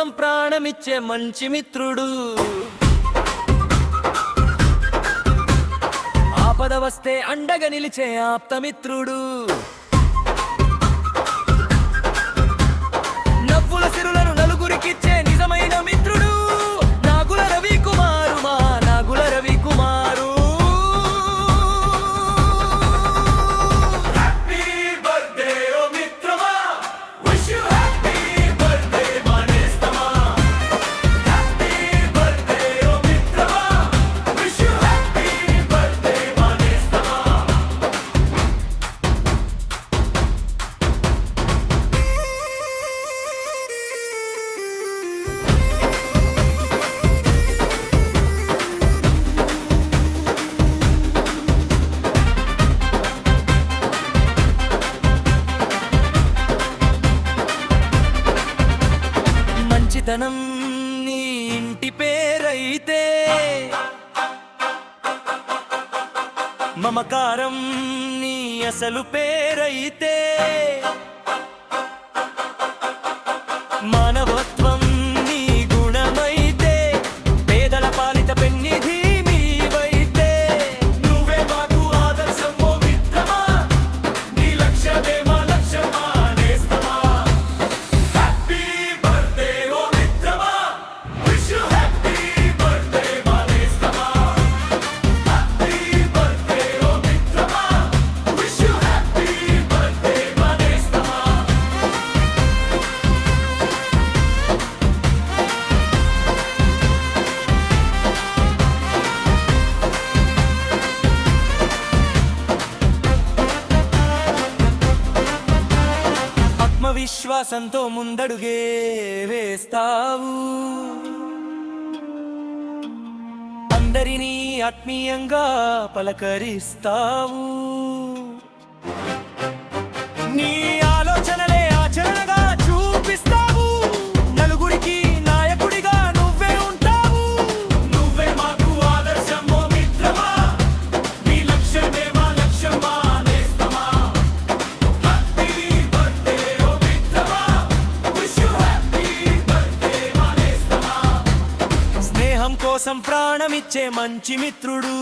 కోసం ప్రాణమిచ్చే మంచి మిత్రుడు. ఆపద వస్తే అండగా నిలిచే ఆప్తమిత్రుడు. నవ్వుల సిరులను నలుగురికిచ్చే నిజమైన మిత్రుడు. నాగుల రవి కుమారు, మా నాగుల రవి కుమారు. మంచితనం నీ ఇంటి పేరైతే, మమకారం నీ అసలు పేరైతే, మానవత్వం నీ గుణమైతే, పేదల పాలిత పెన్నిధి మీవైతే, నువ్వే మాకు ఆదర్శం ఓ మిత్రమా, నీ లక్ష్యమే మా లక్ష్యమా నేస్తమా. హ్యాపీ బర్త్డే ఓ మిత్రమా, విష్ యు హ్యాపీ బర్త్డే మా నేస్తమా. హ్యాపీ బర్త్డే ఓ మిత్రమా, విష్ యు హ్యాపీ బర్త్డే మా నేస్తమా. ఆత్మవిశ్వాసంతో ముందడుగే వేస్తావు, అందరినీ ఆత్మీయంగా పలకరిస్తావు. నీ ఆలోచనలే ఆచరణగా చూపిస్తావు, నలుగురికి నాయకుడిగా నువ్వే ఉంటావు. నువ్వే మాకు ఆదర్శం ఓ మిత్రమా, నీ లక్ష్యమే మా లక్ష్యమా నేస్తమా. హ్యాపీ బర్త్డే ఓ మిత్రమా, విష్ యు హ్యాపీ బర్త్డే మా నేస్తమా. స్నేహం కోసం ప్రాణమిచ్చే మంచి మిత్రుడు.